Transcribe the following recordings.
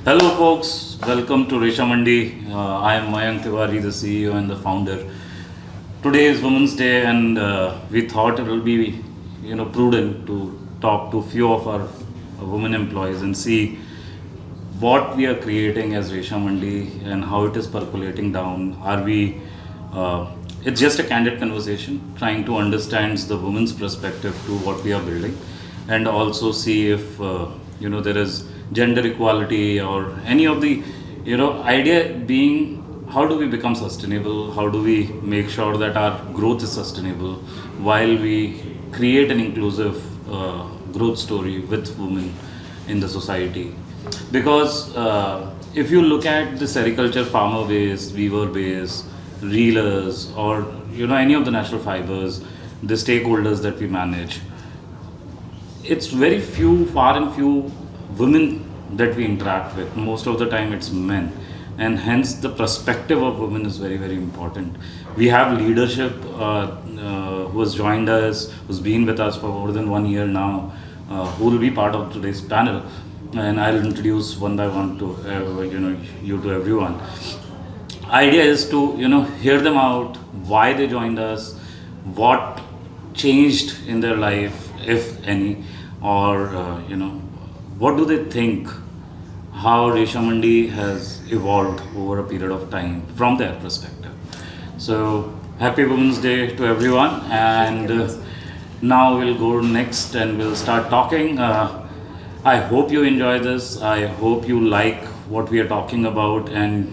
Hello, folks. Welcome to ReshaMandi. I am Mayank Tiwari, the CEO and the founder. Today is Women's Day, and we thought it will be, prudent to talk to few of our women employees and see what we are creating as ReshaMandi and how it is percolating down. Are we? It's just a candid conversation, trying to understand the women's perspective to what we are building, and also see if there is gender equality or any of the idea being how do we become sustainable, how do we make sure that our growth is sustainable while we create an inclusive growth story with women in the society. Because if you look at the sericulture, farmer base, weaver base, reelers, or any of the natural fibers, the stakeholders that we manage, it's very few, far and few women that we interact with. Most of the time it's men, and hence the perspective of women is very, very important. We have leadership who has joined us, who's been with us for more than 1 year now, who will be part of today's panel, and I'll introduce one by one to you to everyone. Idea is to hear them out, why they joined us, what changed in their life, if any, or what do they think, how ReshaMandi has evolved over a period of time from their perspective. So happy Women's Day to everyone, and now we'll go next and we'll start talking. I hope you enjoy this. I hope you like what we are talking about, and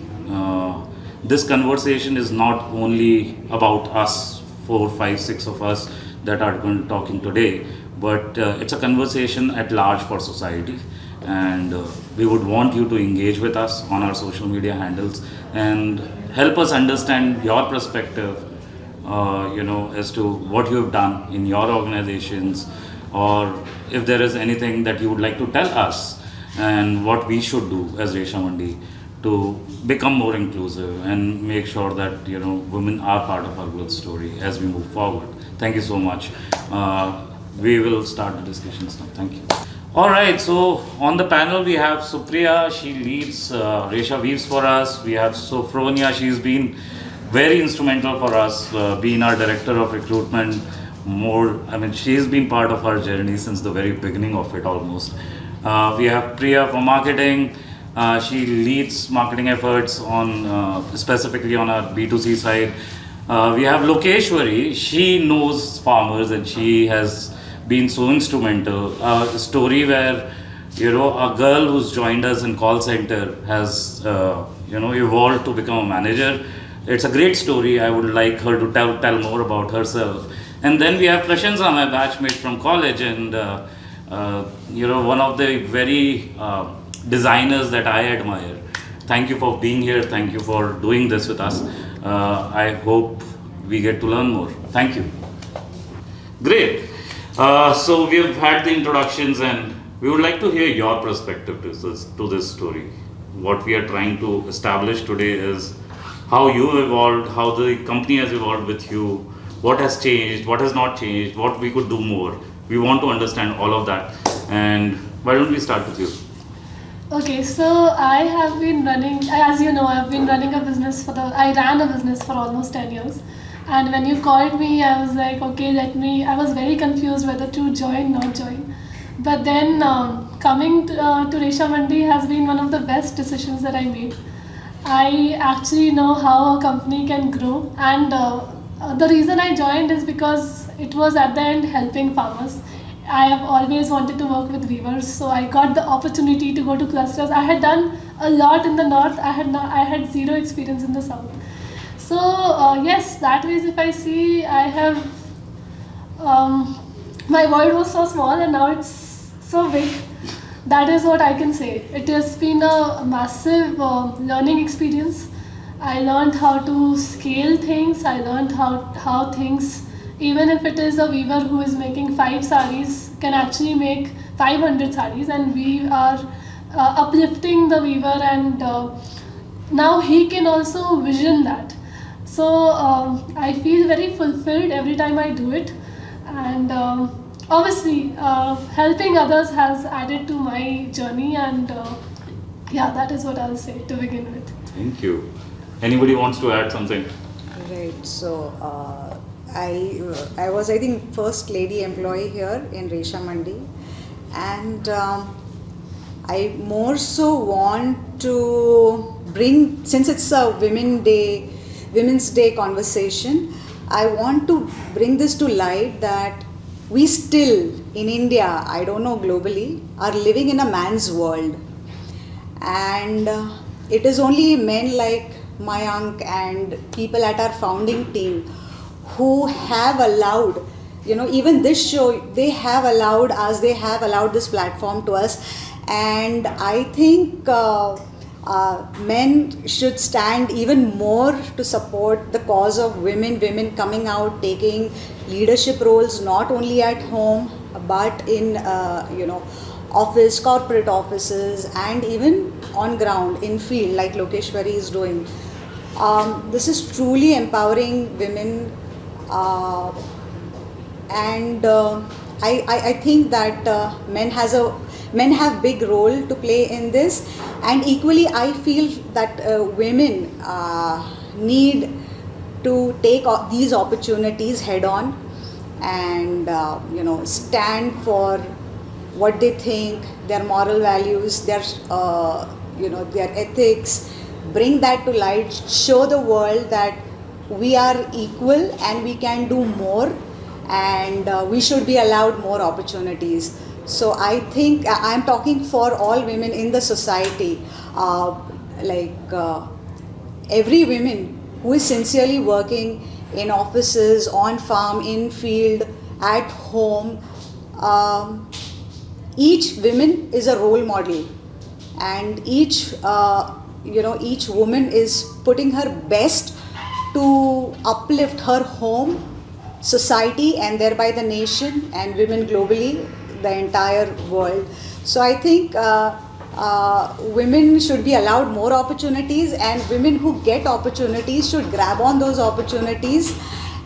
this conversation is not only about us, 4, 5, 6 of us that are going to talking today, but it's a conversation at large for society, and we would want you to engage with us on our social media handles and help us understand your perspective, as to what you have done in your organizations, or if there is anything that you would like to tell us and what we should do as ReshaMandi to become more inclusive and make sure that women are part of our growth story as we move forward. Thank you so much. We will start the discussions now. Thank you. All right, so on the panel we have Supriya. She leads ReshaWeaves for us. We have Sophronia. She's been very instrumental for us, being our director of recruitment. She's been part of our journey since the very beginning of it almost. We have Priya for marketing. She leads marketing efforts on specifically on our B2C side. We have Lokeshwari. She knows farmers and she has been so instrumental. A story where a girl who's joined us in call center has evolved to become a manager. It's a great story. I would like her to tell more about herself. And then we have Prasansha, my batchmate from college, and one of the very designers that I admire. Thank you for being here. Thank you for doing this with us. I hope we get to learn more. Thank you. Great. So we have had the introductions, and we would like to hear your perspective to this story. What we are trying to establish today is how you evolved, how the company has evolved with you, what has changed, what has not changed, what we could do more. We want to understand all of that. And why don't we start with you? Okay, so I have been running, as you know, I've been running a business I ran a business for almost 10 years. And when you called me, I was like, okay, I was very confused whether to join, not join. But then coming to ReshaMandi has been one of the best decisions that I made. I actually know how a company can grow, and the reason I joined is because it was at the end helping farmers. I have always wanted to work with weavers, so I got the opportunity to go to clusters. I had done a lot in the north. I had zero experience in the south. So yes, that ways if I see, I have my world was so small and now it's so big. That is what I can say. It has been a massive learning experience. I learned how to scale things. I learned how things, even if it is a weaver who is making 5 sarees, can actually make 500 sarees, and we are uplifting the weaver, and now he can also vision that. So I feel very fulfilled every time I do it, and obviously helping others has added to my journey, and Yeah, that is what I'll say to begin with. Thank you. Anybody wants to add something? Right. So I was, I think, first lady employee here in ReshaMandi, and I more so want to bring, since it's a Women's Day conversation, I want to bring this to light that we still in India, I don't know globally, are living in a man's world, and it is only men like Mayank and people at our founding team who have allowed, even this show, they have allowed us, they have allowed this platform to us. And I think men should stand even more to support the cause of women coming out, taking leadership roles, not only at home, but in, corporate offices, and even on ground, in field, like Lokeshwari is doing. This is truly empowering women, and I think that men have big role to play in this, and equally I feel that women need to take these opportunities head on, and stand for what they think, their moral values, their their ethics. Bring that to light, show the world that we are equal and we can do more, and we should be allowed more opportunities. So I think I'm talking for all women in the society, every woman who is sincerely working in offices, on farm, in field, at home. Each woman is a role model, and each woman is putting her best to uplift her home, society, and thereby the nation, and women globally, the entire world. So I think women should be allowed more opportunities, and women who get opportunities should grab on those opportunities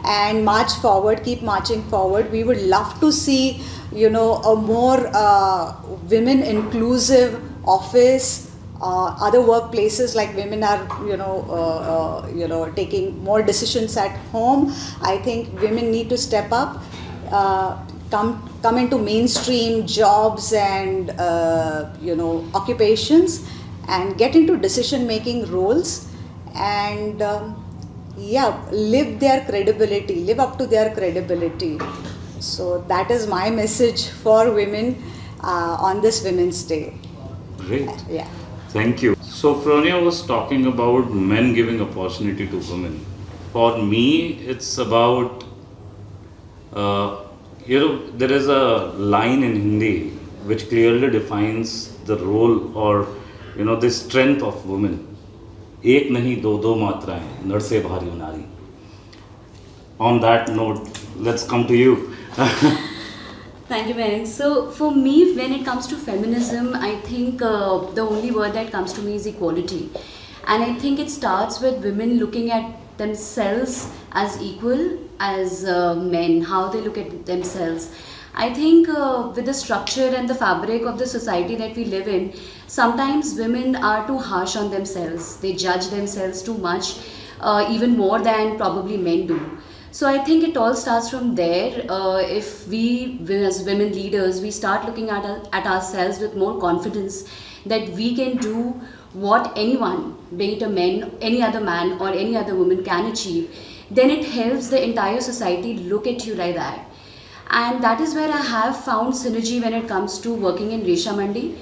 and march forward, keep marching forward. We would love to see, a more women inclusive office, other workplaces, like women are taking more decisions at home. I think women need to step up, come into mainstream jobs and occupations, and get into decision making roles, and live up to their credibility. So that is my message for women on this Women's Day. Great. Yeah. Thank you. Sophronia was talking about men giving opportunity to women. For me, it's about, there is a line in Hindi which clearly defines the role or, the strength of women. एक नहीं दो मात्राएं नर से भारी नारी. On that note, let's come to you. Thank you, Mayank. So for me, when it comes to feminism, I think the only word that comes to me is equality. And I think it starts with women looking at themselves as equal as men, how they look at themselves. I think with the structure and the fabric of the society that we live in, sometimes women are too harsh on themselves. They judge themselves too much, even more than probably men do. So I think it all starts from there. If we as women leaders, we start looking at ourselves with more confidence that we can do what anyone, be it a man, any other man or any other woman can achieve, then it helps the entire society look at you like that. And that is where I have found synergy when it comes to working in ReshaMandi.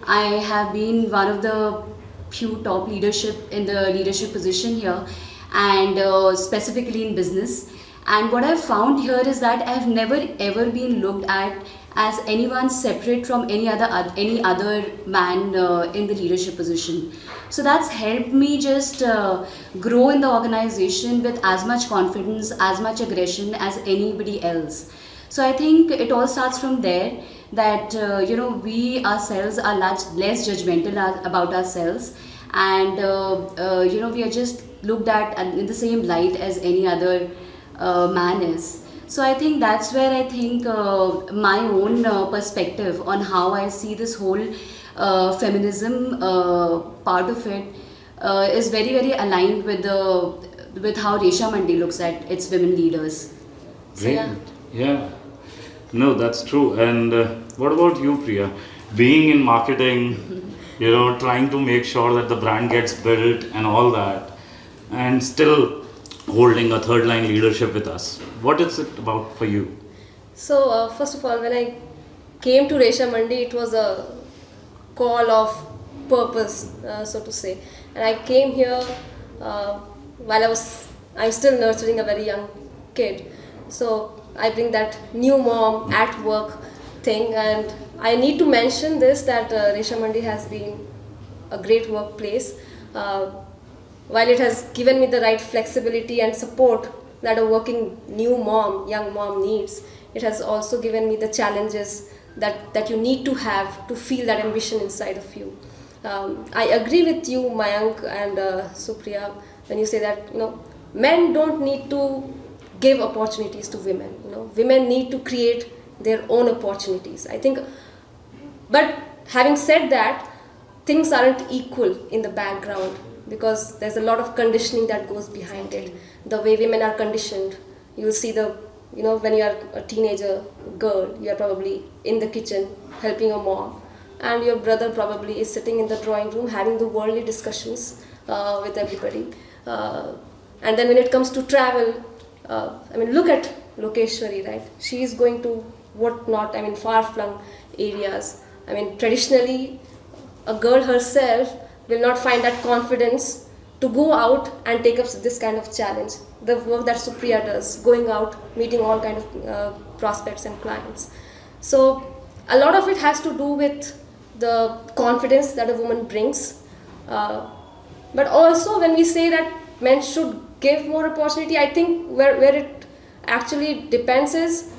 I have been one of the few top leadership in the leadership position here, and specifically in business. And what I've found here is that I've never ever been looked at as anyone separate from any other man in the leadership position. So that's helped me just grow in the organization with as much confidence, as much aggression as anybody else. So I think it all starts from there, that we ourselves are less judgmental about ourselves, and we are just looked at in the same light as any other man is. So I think that's where I think my own perspective on how I see this whole feminism part of it is very, very aligned with how ReshaMandi looks at its women leaders. So, Great. Yeah. No, that's true. And what about you, Priya? Being in marketing, trying to make sure that the brand gets built and all that, and still holding a third line leadership with us. What is it about for you? So first of all, when I came to ReshaMandi, it was a call of purpose, so to say. And I came here while I'm still nurturing a very young kid. So I bring that new mom at work thing, and I need to mention this that ReshaMandi has been a great workplace. While it has given me the right flexibility and support that a working young mom needs, it has also given me the challenges that you need to have to feel that ambition inside of you. I agree with you, Mayank and Supriya, when you say that men don't need to give opportunities to women. Women need to create their own opportunities. I think, but having said that, things aren't equal in the background because there's a lot of conditioning that goes behind it. The way women are conditioned, you'll see when you are a teenager girl, you are probably in the kitchen helping your mom, and your brother probably is sitting in the drawing room having the worldly discussions with everybody. And then when it comes to travel, look at Lokeshwari, right? She is going to far-flung areas. Traditionally, a girl herself will not find that confidence to go out and take up this kind of challenge. The work that Supriya does, going out, meeting all kind of prospects and clients. So a lot of it has to do with the confidence that a woman brings. But also when we say that men should give more opportunity, I think where it actually depends is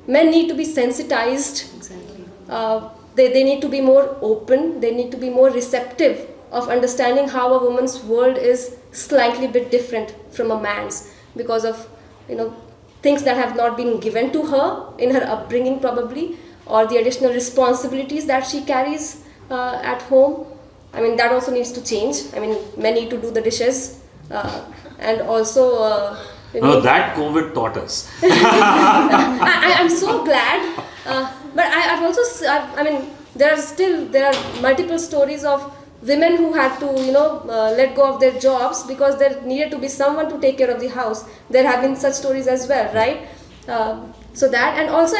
men need to be sensitized. exactly. They need to be more open, they need to be more receptive of understanding how a woman's world is slightly bit different from a man's because of things that have not been given to her in her upbringing probably, or the additional responsibilities that she carries at home. That also needs to change. Men need to do the dishes and also That COVID taught us. I'm so glad, but I've also there are multiple stories of women who had to let go of their jobs because there needed to be someone to take care of the house. There have been such stories as well, right? So that, and also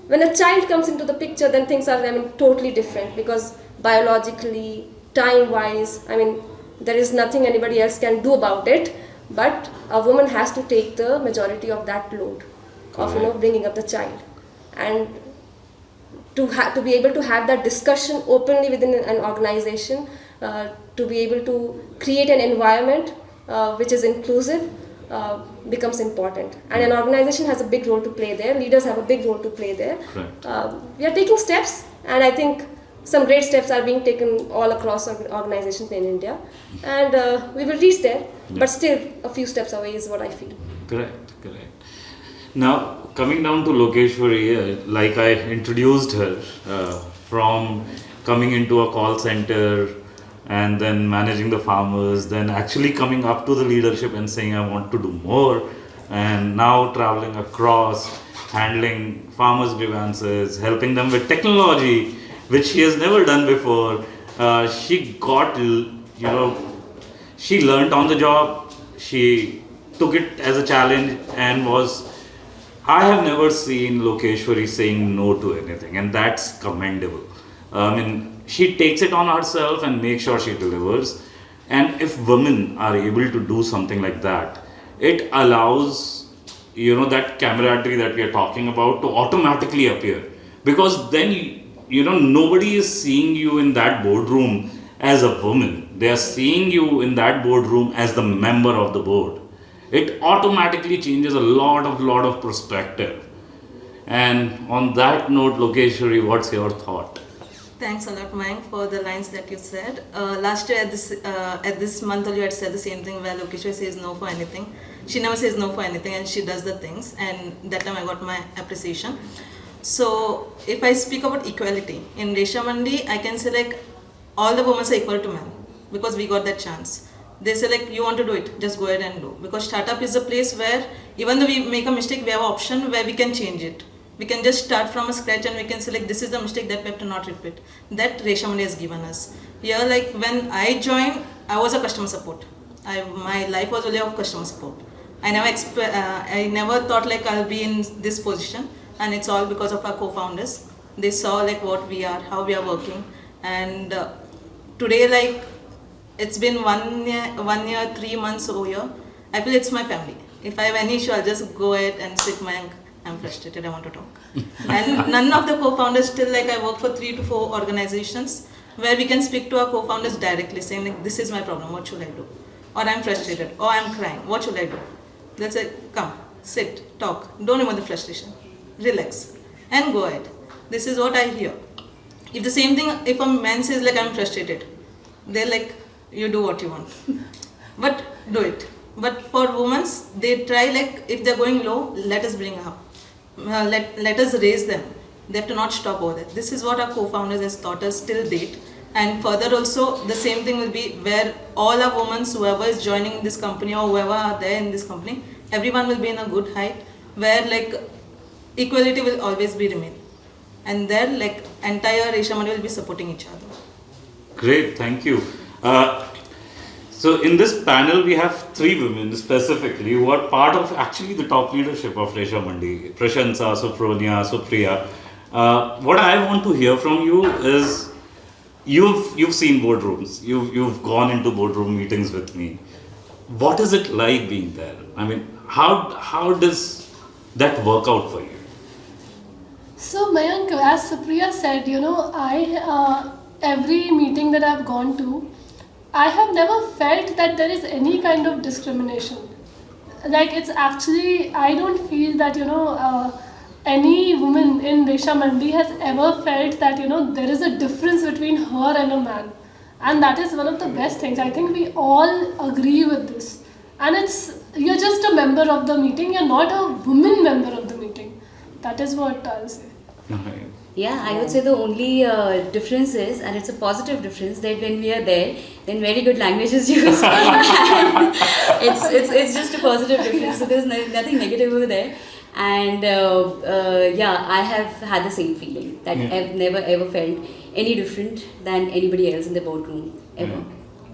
when a child comes into the picture, then things are totally different because biologically, time wise, there is nothing anybody else can do about it. But a woman has to take the majority of that load of bringing up the child, and to be able to have that discussion openly within an organization, to be able to create an environment which is inclusive becomes important. And an organization has a big role to play there. Leaders have a big role to play there. We are taking steps, and I think some great steps are being taken all across organizations in India, and we will reach there. But still, a few steps away is what I feel. Correct. Now, coming down to Lokeshwari, like I introduced her, from coming into a call center and then managing the farmers, then actually coming up to the leadership and saying, I want to do more, and now traveling across, handling farmers' grievances, helping them with technology, which she has never done before. She got, she learned on the job, she took it as a challenge and I have never seen Lokeshwari saying no to anything, and that's commendable. She takes it on herself and makes sure she delivers. And if women are able to do something like that, it allows, that camaraderie that we are talking about to automatically appear. Because then, nobody is seeing you in that boardroom as a woman. They are seeing you in that boardroom as the member of the board. It automatically changes a lot of perspective. And on that note, Lokeshwari, what's your thought? Thanks a lot, Mayank, for the lines that you said. Last year at this month, you had said the same thing where Lokeshwari says no for anything. She never says no for anything, and she does the things. And that time I got my appreciation. So if I speak about equality in ReshaMandi, I can say like all the women are equal to men because we got that chance. They say like you want to do it, just go ahead and do. Because startup is a place where even though we make a mistake, we have an option where we can change it. We can just start from a scratch and we can say like this is the mistake that we have to not repeat. That ReshaMandi has given us. Here like when I joined, I was a customer support. My life was only of customer support. I never thought like I'll be in this position, and it's all because of our co-founders. They saw like what we are, how we are working, and today like it's been 1 year, 3 months over here. I feel it's my family. If I have any issue, I'll just go ahead and sit Mayank. I'm frustrated, I want to talk. And none of the co-founders still like I work for 3 to 4 organizations where we can speak to our co-founders directly saying like this is my problem, what should I do? Or I'm frustrated, or I'm crying, what should I do? They'll say, come, sit, talk, don't remove the frustration, relax, and go ahead. This is what I hear. If the same thing, if a man says like I'm frustrated, they're like, you do what you want, but do it. But for women, they try like if they're going low, let us bring up, let us raise them. They have to not stop over there. This is what our co-founders has taught us till date. And further also, the same thing will be where all our women, whoever is joining this company or whoever are there in this company, everyone will be in a good height where like equality will always be remain. And there like entire ReshaMandi will be supporting each other. Great, thank you. So in this panel, we have 3 women specifically who are part of actually the top leadership of ReshaMandi. Prasansha, Sophronia, Supriya. What I want to hear from you is, you've seen boardrooms, you've gone into boardroom meetings with me. What is it like being there? I mean, how does that work out for you? So Mayank, as Supriya said, every meeting that I've gone to, I have never felt that there is any kind of discrimination. Like it's actually, I don't feel that any woman in ReshaMandi has ever felt that there is a difference between her and a man, and that is one of the best things. I think we all agree with this, and you're just a member of the meeting, you're not a woman member of the meeting. That is what I'll say. Yeah, I would say the only difference is, and it's a positive difference, that when we are there, then very good language is used. it's just a positive difference, so there's nothing negative over there. And I have had the same feeling that I've never ever felt any different than anybody else in the boardroom ever.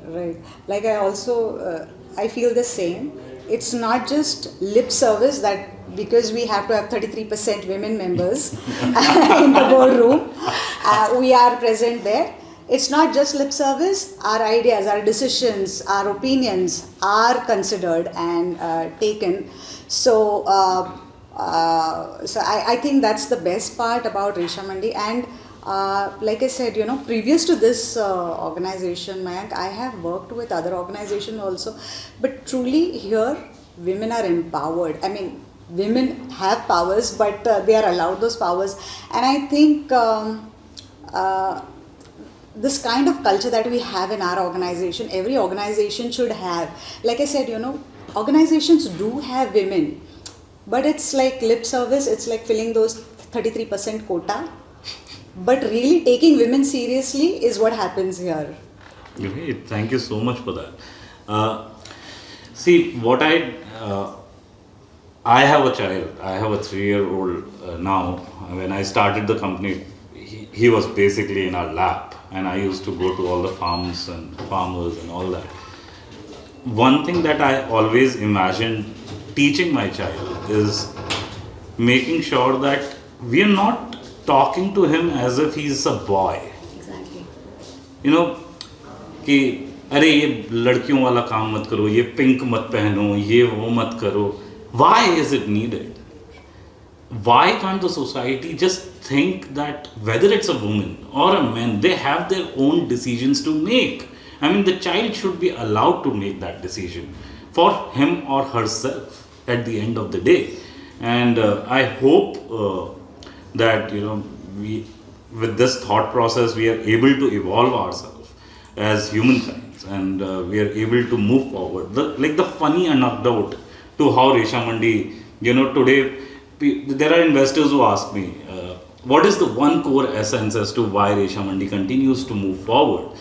Right. Like I also, I feel the same. It's not just lip service that because we have to have 33% women members in the boardroom, we are present there. It's not just lip service. Our ideas, our decisions, our opinions are considered and taken. So I think that's the best part about ReshaMandi. And like I said, previous to this organization, Mayank, I have worked with other organizations also. But truly here, women are empowered. I mean, women have powers, but they are allowed those powers. And I think this kind of culture that we have in our organization, every organization should have. Like I said, organizations do have women. But it's like lip service, it's like filling those 33% quota. But really taking women seriously is what happens here. Great, thank you so much for that. See, what I have a child, I have a 3-year-old now. When I started the company, he was basically in our lap, and I used to go to all the farms and farmers and all that. One thing that I always imagined teaching my child is making sure that we are not talking to him as if he's a boy. Exactly. कि अरे ये लड़कियों वाला काम मत करो, ये pink मत पहनो, ये वो मत करो. Why is it needed? Why can't the society just think that whether it's a woman or a man, they have their own decisions to make? I mean, the child should be allowed to make that decision for him or herself at the end of the day. And I hope that we, with this thought process, we are able to evolve ourselves as humankind, and we are able to move forward. The funny anecdote to how ReshaMandi, today there are investors who ask me, what is the one core essence as to why ReshaMandi continues to move forward?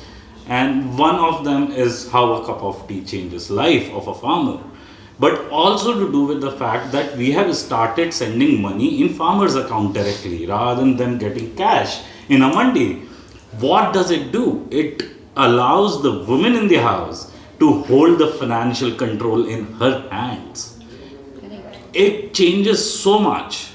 And one of them is how a cup of tea changes life of a farmer. But also to do with the fact that we have started sending money in farmers' account directly rather than them getting cash in a mandi. What does it do? It allows the woman in the house to hold the financial control in her hands. It changes so much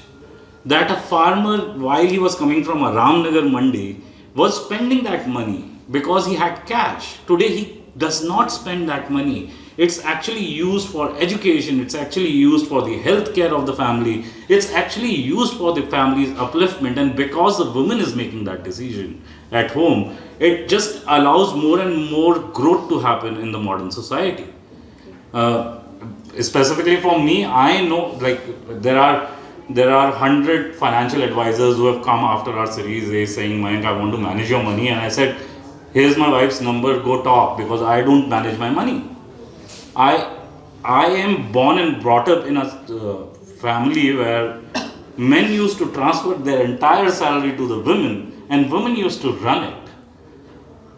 that a farmer, while he was coming from a Ramnagar mandi, was spending that money because he had cash. Today he does not spend that money. It's actually used for education, it's actually used for the health care of the family, it's actually used for the family's upliftment, and because the woman is making that decision at home, it just allows more and more growth to happen in the modern society. Specifically for me, I know like there are 100 financial advisors who have come after our series A saying, Mayank, I want to manage your money, and I said, here's my wife's number, go talk, because I don't manage my money. I am born and brought up in a family where men used to transfer their entire salary to the women and women used to run it.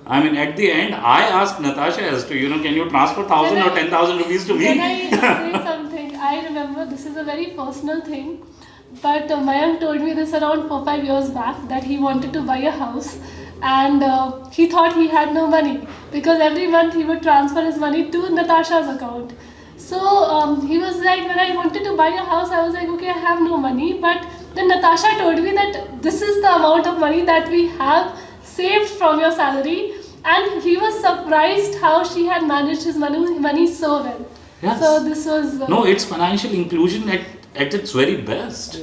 I mean, at the end, I asked Natasha as to, can you transfer 1,000 or 10,000 rupees to me? Can I say something? I remember this is a very personal thing, but Mayank told me this around 4-5 years back that he wanted to buy a house. And he thought he had no money because every month he would transfer his money to Natasha's account. So he was like, when I wanted to buy a house, I was like, okay, I have no money. But then Natasha told me that this is the amount of money that we have saved from your salary. And he was surprised how she had managed his money so well. Yes. So this was... No, it's financial inclusion at its very best.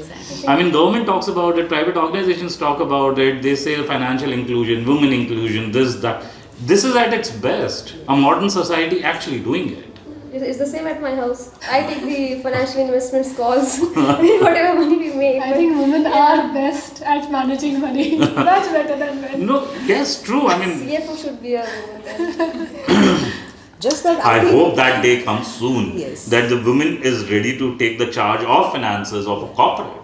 I mean, government talks about it, private organizations talk about it, they say financial inclusion, women inclusion, this, that. This is at its best. A modern society actually doing it. It's the same at my house. I take the financial investments calls, whatever money we make. I think women are best at managing money, much better than men. No, yes, true. I mean, CFO should be a woman then. Just that I think hope that day comes soon. Yes. That the woman is ready to take the charge of finances of a corporate.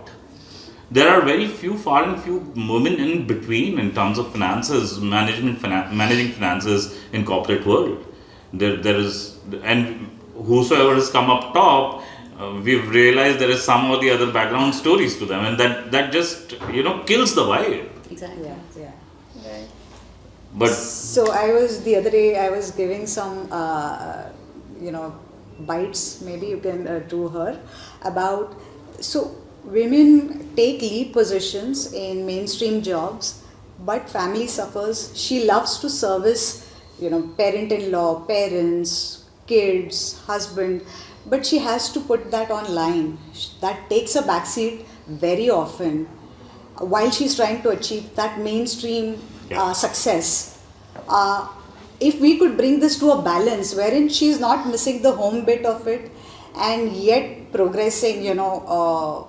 There are very few, far and few women in between in terms of finances, managing finances in corporate world. There is, and whosoever has come up top, we've realized there is some or the other background stories to them, and that just kills the vibe. Exactly. yeah. Right. But So the other day I was giving some, bites, maybe you can to her about, so women take lead positions in mainstream jobs, but family suffers. She loves to service, parent-in-law, parents, kids, husband, but she has to put that online. That takes a backseat very often while she's trying to achieve that mainstream success. If we could bring this to a balance wherein she's not missing the home bit of it and yet progressing,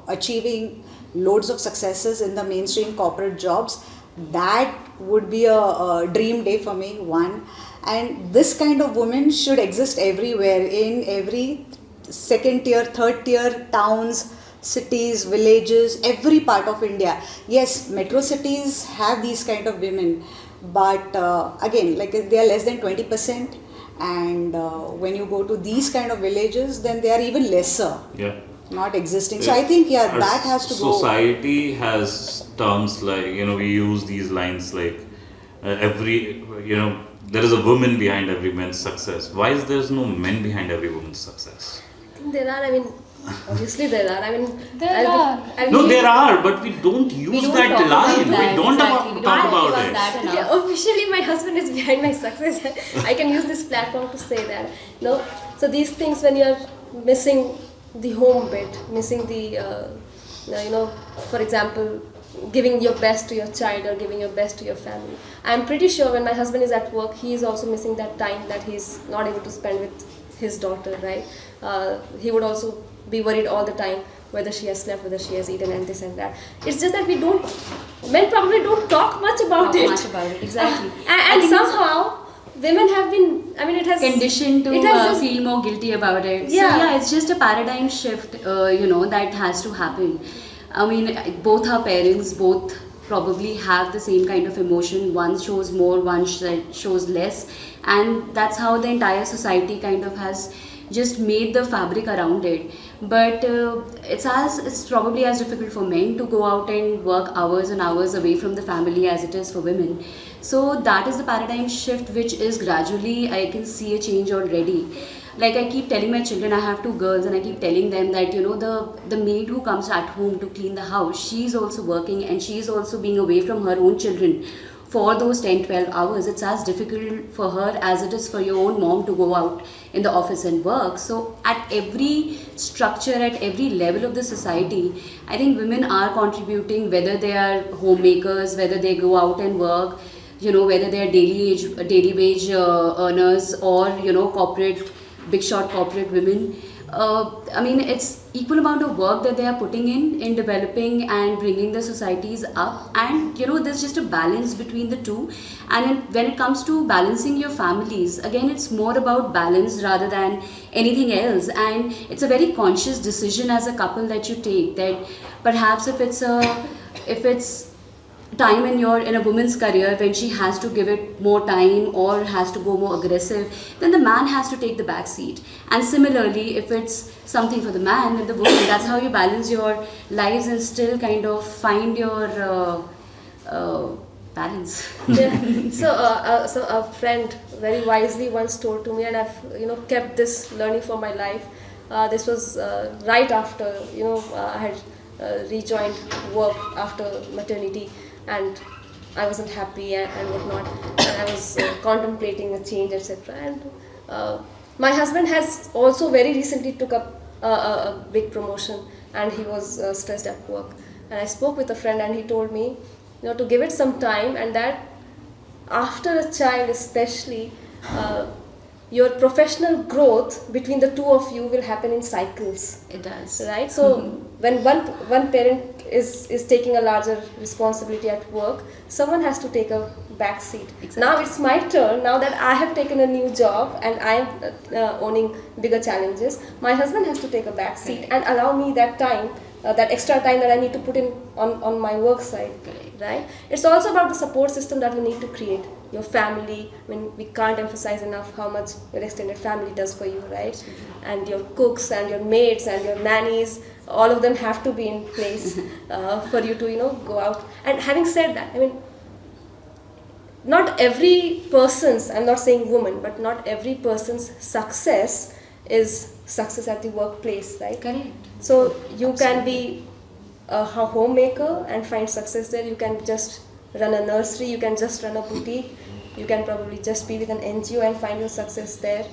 achieving loads of successes in the mainstream corporate jobs, that would be a dream day for me, one. And this kind of woman should exist everywhere, in every second tier, third tier towns, cities, villages, every part of India. Yes, metro cities have these kind of women, but again, like they are less than 20%, and when you go to these kind of villages, then they are even lesser, not existing. So I think that has to go. Society has terms like, we use these lines like there is a woman behind every man's success. Why is there no men behind every woman's success? I think there are, obviously there are. There are. No, there are, but we don't use that talk line. about that, We don't exactly. talk about talk it. that enough. Yeah, officially my husband is behind my success. I can use this platform to say that. No, so these things, when you are missing the home bit, missing the, for example, giving your best to your child or giving your best to your family. I'm pretty sure when my husband is at work, he is also missing that time that he's not able to spend with his daughter, right? He would also be worried all the time whether she has slept, whether she has eaten, and this and that. It's just that men probably don't talk much about it. Exactly. And somehow women have been, it has conditioned to it has feel more guilty about it. Yeah. So yeah, it's just a paradigm shift, that has to happen. Both our parents, both probably have the same kind of emotion. One shows more, one shows less, and that's how the entire society kind of has just made the fabric around it. But it's probably as difficult for men to go out and work hours and hours away from the family as it is for women. So that is the paradigm shift, which is gradually, I can see a change already. Like I keep telling my children, I have 2 girls, and I keep telling them that, you know, the maid who comes at home to clean the house, she's also working, and she's also being away from her own children for those 10-12 hours. It's as difficult for her as it is for your own mom to go out in the office and work. So at every structure, at every level of the society, I think women are contributing, whether they are homemakers, whether they go out and work, you know, whether they are daily wage earners, or, you know, big shot corporate women. I mean, it's equal amount of work that they are putting in developing and bringing the societies up. And, you know, there's just a balance between the two. And when it comes to balancing your families, again, it's more about balance rather than anything else. And it's a very conscious decision as a couple that you take, that perhaps if it's time in a woman's career when she has to give it more time or has to go more aggressive, then the man has to take the back seat. And similarly, if it's something for the man and the woman, that's how you balance your lives and still kind of find your balance. Yeah. So a friend very wisely once told to me, and I've, you know, kept this learning for my life. This was right after, you know, I had rejoined work after maternity, and I wasn't happy and whatnot, and I was contemplating a change, etc. And my husband has also very recently took up a big promotion, and he was stressed at work. And I spoke with a friend, and he told me, you know, to give it some time, and that after a child especially, your professional growth between the two of you will happen in cycles. It does. Right? So when one parent is taking a larger responsibility at work, someone has to take a back seat. Exactly. Now it's my turn. Now that I have taken a new job and I am owning bigger challenges, my husband has to take a back seat and allow me that time, that extra time that I need to put in on my work side. Right? It's also about the support system that we need to create. Your family, I mean, we can't emphasize enough how much your extended family does for you, right? And your cooks and your maids and your nannies, all of them have to be in place for you to, you know, go out. And having said that, I mean, not every person's, I'm not saying woman, but not every person's success is success at the workplace, right? Correct. So you can be a homemaker and find success there. You can just run a nursery, you can just run a boutique, you can probably just be with an NGO and find your success there.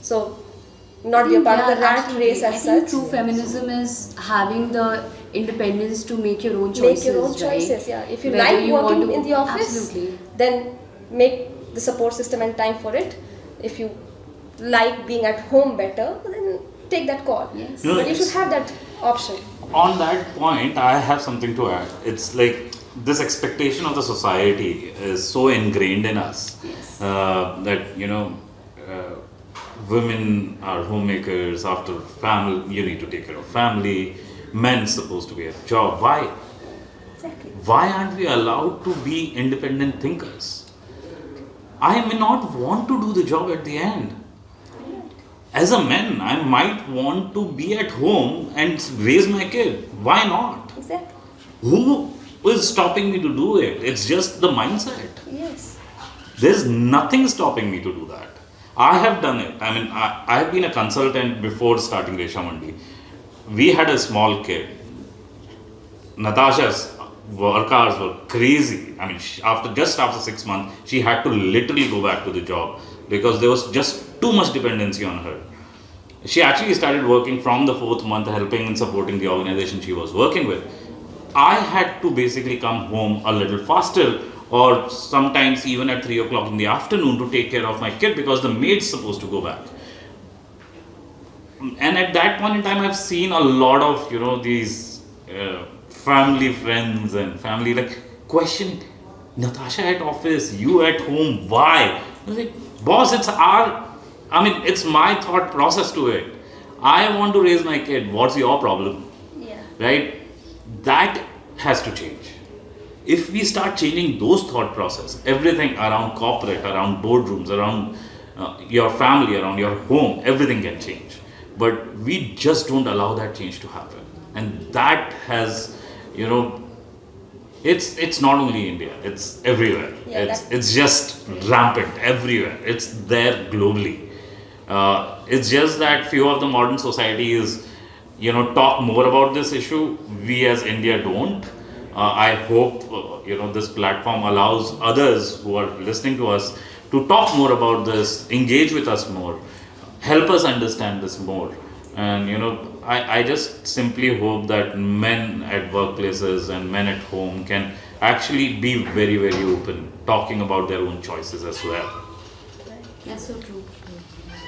So not be a part of the rat race as I think such. true feminism is having the independence to make your own choices. Make your own right? choices, yeah. If you Whether like you working want to- in the office, absolutely. then make the support system and time for it. If you like being at home better, then take that call. Yes. No, But you it's- should have that option. On that point, I have something to add. It's like this expectation of the society is so ingrained in us that, you know, women are homemakers. After family, you need to take care of family. Men supposed to be at job. Why? Exactly. Why aren't we allowed to be independent thinkers? I may not want to do the job at the end. As a man, I might want to be at home and raise my kid. Why not? Exactly. Who is stopping me to do it? It's just the mindset. Yes. There's nothing stopping me to do that. I have done it. I mean, I have been a consultant before starting ReshaMandi. We had a small kid. Natasha's work hours were crazy. I mean, after 6 months, she had to literally go back to the job because there was just too much dependency on her. She actually started working from the 4th month, helping and supporting the organization she was working with. I had to basically come home a little faster, or sometimes even at 3 o'clock in the afternoon to take care of my kid because the maid's supposed to go back. And at that point in time, I've seen a lot of, you know, these family friends and family like questioning, Natasha at office, you at home, why? I was like, boss, it's my thought process to it. I want to raise my kid. What's your problem? Yeah. Right? That has to change. If we start changing those thought process, everything around corporate, around boardrooms, around your family, around your home, everything can change. But we just don't allow that change to happen. And that has, you know, it's not only India, it's everywhere. Yeah, It's just rampant everywhere. It's there globally. It's just that few of the modern societies, you know, talk more about this issue. We as India don't. I hope you know, this platform allows others who are listening to us to talk more about this, engage with us more, help us understand this more. And you know, I just simply hope that men at workplaces and men at home can actually be very, very open, talking about their own choices as well. That's so true.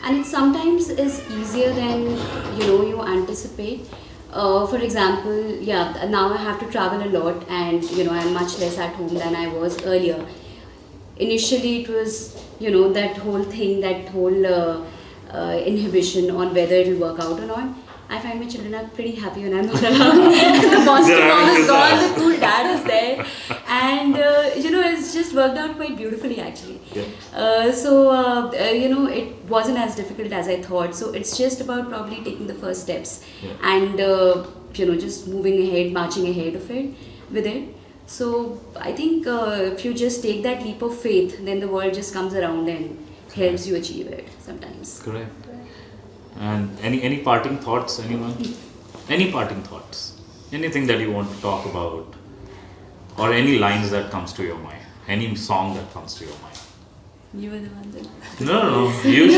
And it sometimes is easier than you anticipate. For example, yeah, now I have to travel a lot, and I'm much less at home than I was earlier. Initially, it was that whole thing, that whole inhibition on whether it will work out or not. I find my children are pretty happy when I'm not around. The positive mom is gone, the cool dad is there, and it's just worked out quite beautifully actually. Yeah. It wasn't as difficult as I thought. So it's just about probably taking the first steps, Yeah. and just moving ahead, marching ahead of it with it. So I think if you just take that leap of faith, then the world just comes around and helps you achieve it sometimes. Correct. And any parting thoughts, anyone? Any parting thoughts? Anything that you want to talk about? Or any lines that comes to your mind? Any song that comes to your mind? You were the one that... No. You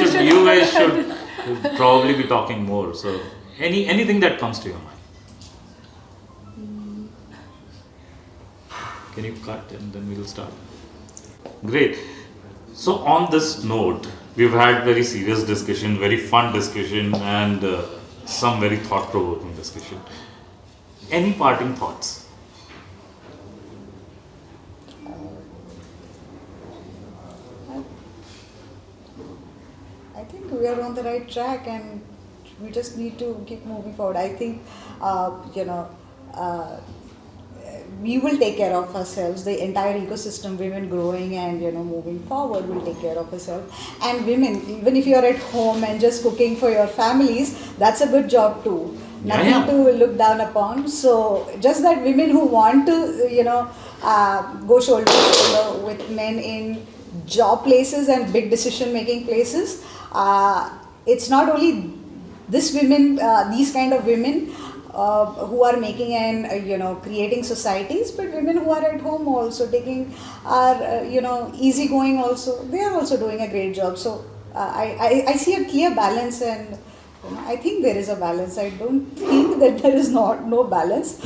guys should probably be talking more. So anything that comes to your mind. Can you cut and then we'll start? Great. So on this note, we've had very serious discussion, very fun discussion, and some very thought-provoking discussion. Any parting thoughts? I think we are on the right track, and we just need to keep moving forward. I think, we will take care of ourselves. The entire ecosystem, women growing and moving forward, will take care of ourselves. And women, even if you are at home and just cooking for your families, that's a good job too. Nothing to look down upon. So just that women who want to, go shoulder to shoulder with men in job places and big decision-making places. It's not only these kind of women who are making and creating societies, but women who are at home also easygoing also. They are also doing a great job. So I see a clear balance, and I think there is a balance. I don't think that there is no balance.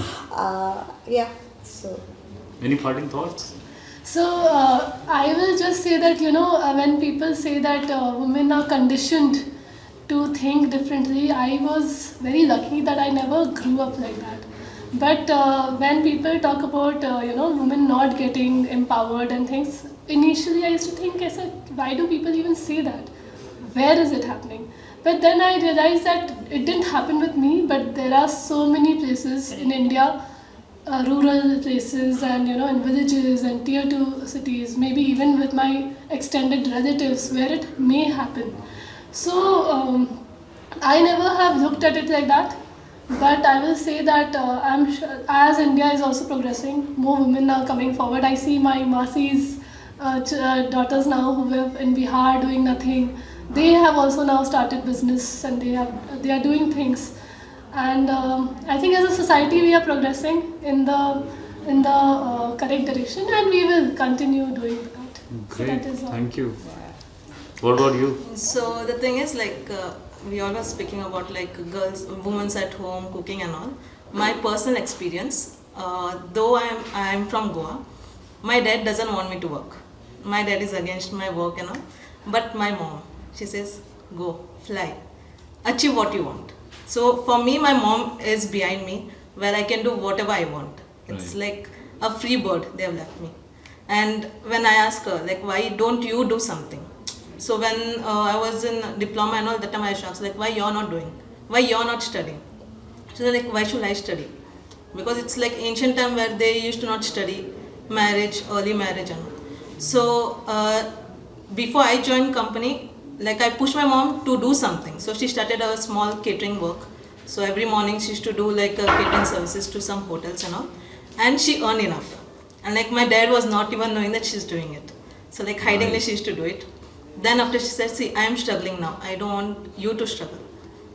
So. Any parting thoughts? So I will just say that when people say that women are conditioned to think differently, I was very lucky that I never grew up like that. But when people talk about women not getting empowered and things, initially I used to think, why do people even say that? Where is it happening? But then I realized that it didn't happen with me, but there are so many places in India, rural places and in villages and tier 2 cities, maybe even with my extended relatives, where it may happen. So I never have looked at it like that, but I will say that I'm sure as India is also progressing, more women are coming forward. I see my Masi's daughters now who live in Bihar doing nothing. They have also now started business, and they are doing things. And I think as a society we are progressing in the correct direction, and we will continue doing that. Great, So that is all. thank you. What about you? So the thing is, we all were speaking about women's at home, cooking and all. My personal experience, though I am from Goa, my dad doesn't want me to work. My dad is against my work and all. But my mom, she says, go, fly, achieve what you want. So for me, my mom is behind me, where I can do whatever I want. It's like a free bird they have left me. And when I ask her, why don't you do something? So when I was in diploma and all, that time I asked, why you're not doing? Why you're not studying? So they're why should I study? Because it's like ancient time where they used to not study. marriage, early marriage and all. So before I joined company, like I pushed my mom to do something. So she started a small catering work. So every morning she used to do like catering services to some hotels and all. And she earned enough. And like my dad was not even knowing that she's doing it. So like hidingly she used to do it. Then after she said, see, I am struggling now. I don't want you to struggle.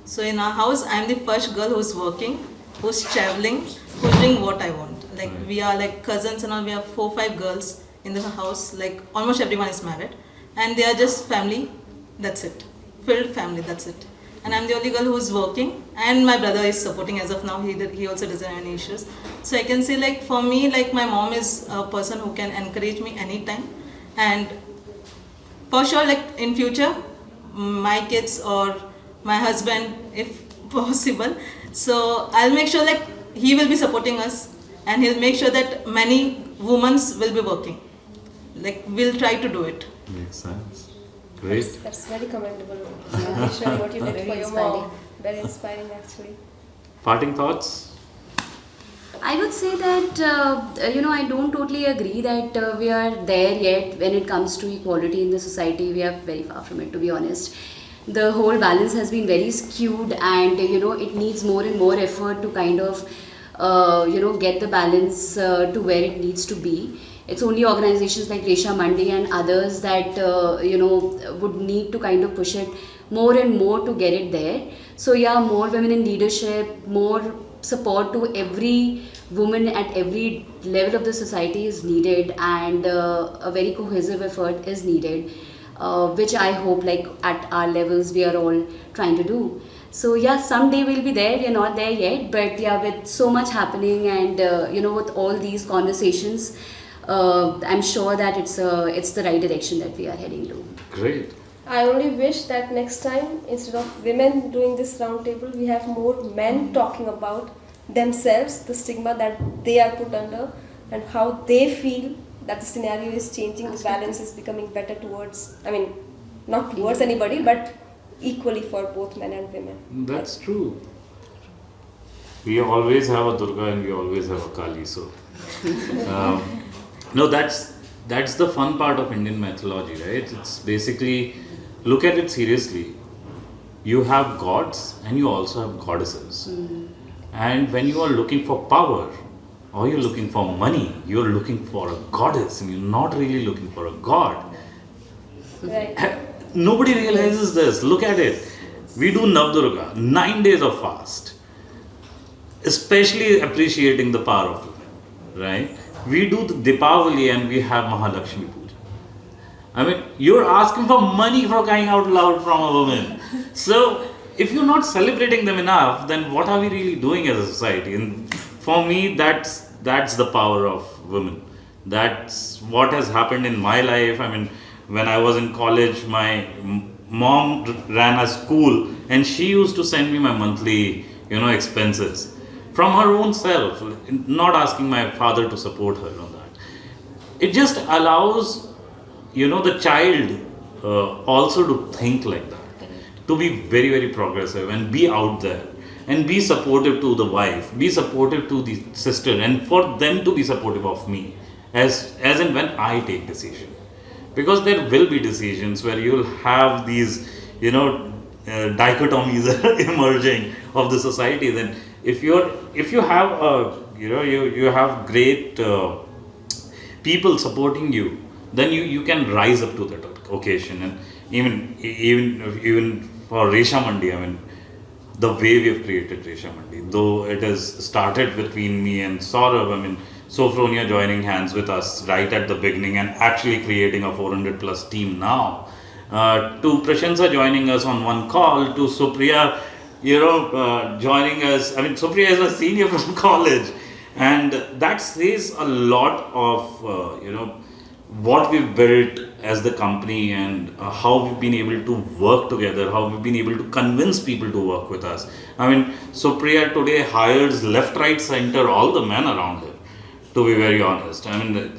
So in our house, I am the first girl who's working, who's traveling, who's doing what I want. Like we are like cousins and all, we have 4-5 girls in the house, like almost everyone is married. And they are just family, that's it. Filled family, that's it. And I'm the only girl who's working, and my brother is supporting as of now. He also doesn't have any issues. So I can say like for me, like my mom is a person who can encourage me anytime. And for sure, like in future, my kids or my husband, if possible, so I'll make sure like he will be supporting us, and he'll make sure that many women will be working. Like we'll try to do it. Makes sense. Great. That's very commendable. Resha, what you did Very for your inspiring. mom. Very inspiring, actually. Parting thoughts? I would say that, I don't totally agree that we are there yet when it comes to equality in the society. We are very far from it, to be honest. The whole balance has been very skewed, and, it needs more and more effort to kind of, get the balance to where it needs to be. It's only organizations like ReshaMandi and others that, would need to kind of push it more and more to get it there. So yeah, more women in leadership, more support to every woman at every level of the society is needed, and a very cohesive effort is needed, which I hope like at our levels we are all trying to do. So yeah, someday we'll be there. We are not there yet, but yeah, with so much happening and with all these conversations, I'm sure that it's the right direction that we are heading to. Great. I only wish that next time, instead of women doing this round table, we have more men talking about themselves, the stigma that they are put under, and how they feel that the scenario is changing, the balance is becoming better towards, not towards anybody, but equally for both men and women. That's true. We always have a Durga and we always have a Kali. So, no, that's the fun part of Indian mythology, right? It's basically, look at it seriously. You have gods and you also have goddesses. And when you are looking for power or you're looking for money, you're looking for a goddess and you're not really looking for a god. Right. Nobody realizes this. Look at it. We do Navdurga, 9 days of fast, especially appreciating the power of women, right? We do the Deepavali and we have Mahalakshmi Puja. You're asking for money for crying out loud from a woman. So, if you're not celebrating them enough, then what are we really doing as a society? And for me, that's the power of women. That's what has happened in my life. When I was in college, my mom ran a school and she used to send me my monthly, expenses from her own self, not asking my father to support her on that. It just allows, the child also to think like that, to be very, very progressive and be out there and be supportive to the wife, be supportive to the sister, and for them to be supportive of me as and when I take decision. Because there will be decisions where you'll have these, dichotomies emerging of the society. Then if you have you have great people supporting you, then you can rise up to that occasion. And even for ReshaMandi, the way we have created ReshaMandi, though it has started between me and Saurabh, Sophronia joining hands with us right at the beginning and actually creating a 400 plus team now, to Prasansha joining us on one call, to Supriya, joining us. Supriya is a senior from college, and that says a lot of, what we've built as the company and how we've been able to work together, how we've been able to convince people to work with us. Supriya today hires left, right, center, all the men around her. To be very honest,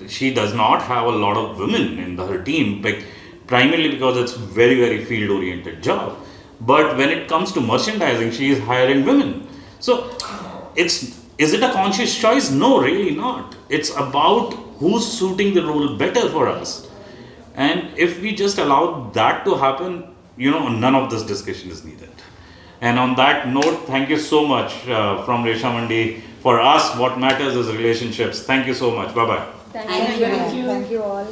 she does not have a lot of women in her team, primarily because it's very, very field-oriented job. But when it comes to merchandising, she is hiring women. So, is it a conscious choice? No, really not. It's about who's suiting the role better for us. And if we just allow that to happen, none of this discussion is needed. And on that note, thank you so much from ReshaMandi. For us, what matters is relationships. Thank you so much. Bye-bye. Thank Thank you. you. Thank you. Thank you all.